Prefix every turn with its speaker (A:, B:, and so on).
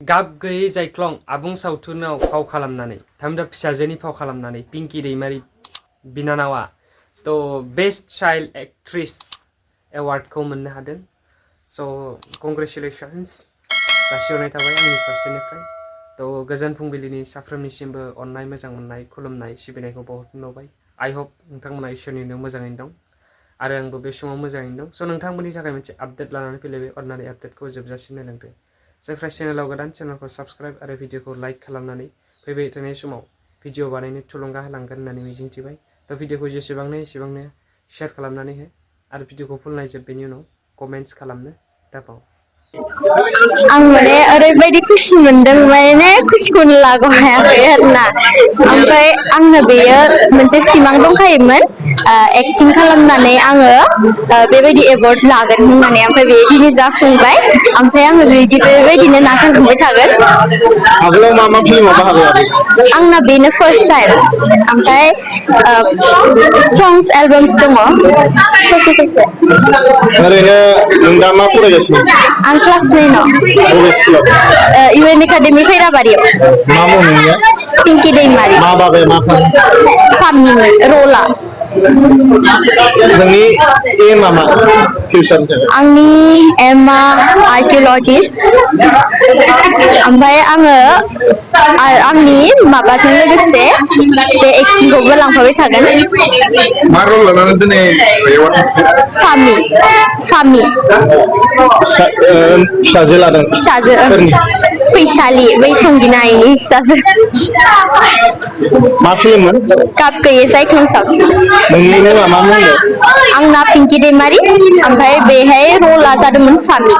A: गाब गैयै जायख्लं आबुं सावथुनाव फाव खालामनानै थामहिनबा फिसाजोनि फाव खालामनानै पिंकी दैमारी बिनानावा तो बेस्ट चाइल्ड एक्ट्रेस एवार्डखौ मोननो हादों। स' कंग्रेचुलेसन्स जासिहरनाय थाबाय आंनि फारसेनिफ्राय। तो गोजोन फुंबिलिनि साफ्रोमनिसिमबो अननाय मोजां मोननाय खुलुमनाय सिबिनायखौ बावहरफिनबावबाय। आई होप नोंथांमोना इसोरनिनो मोजाङैनो दं आरो आंबो बे समाव मोजाङैनो दं। स' नोंथांमोननि थाखाय मोनसे आपडेट लानानै फैलायबाय। अन्नानै आपडेटखौ जोबजासिम नायलांदो। जायफ्रा चेनेलाव गोदान चेनेलखौ साबस्क्राइब आरो भिडिअखौ लाइक खालामनानै फैबाय थानाय समाव भिडिअ बानायनो थुलुंगा होलांगोन होननानै मिजिंथिबाय। थ' भिडिअखौ जेसेबांनो एसेबांनो शेयार खालामनानै हो आरो भिडिअखौ फुल नायजोबनायनि उनाव कमेन्ट्स खालामनो दाबाव।
B: आं माने ओरैबायदि खुसि मोनदों, माने खुसिखौनो लाग' हायाखै आरोना। ओमफ्राय आंनो बेयो मोनसे सिमां दंखायोमोन, एक्टिं खालामनानै आङो बेबायदि एवार्ड लागोन होननानै। ओमफ्राय बे दिनै जाफुंबाय। ओमफ्राय आङो बेबायदिनो नाजालांबाय थागोन।
C: आगोलाव मा मा फिल्माव बाहागो लादों?
B: आंना बेनो फार्स्ट टाइम। ओमफ्राय संस एलबाम्स दङ ससे ससे।
C: ओरैनो नों दा मा फरायगासिनो?
B: आं क्लास 9आव।
C: बबे स्कुलाव?
B: UN एकाडेमि खैराबारियाव।
C: मा मुं नोंनिया?
B: पिंकी दैमारी।
C: मा बागै मा खालामो?
B: फार्मिं रला।
C: नोंनि एमआ मा फिउचारनि थाखाय?
B: आंनि एमआ आर्किअलजिस्ट। ओमफ्राय आङो आंनि माबाजों लोगोसे बे एक्टिंखौबो लांफाबाय थागोन।
C: मा रल लानानै दिनै एवार्ड मोनखो?
B: फामि फामि।
C: फिसाजो लादों?
B: फिसाजो
C: सोरनि?
B: फैसालि, बै संगिना आइनि फिसाजो।
C: मा फिल्ममोन?
B: गाब गैयै जायख्लं सावथुन।
C: नोंनि मुङा मा मुंमोन?
B: आंना पिंकी दैमारी, ओमफ्राय बेहाय रला जादोंमोन फामि।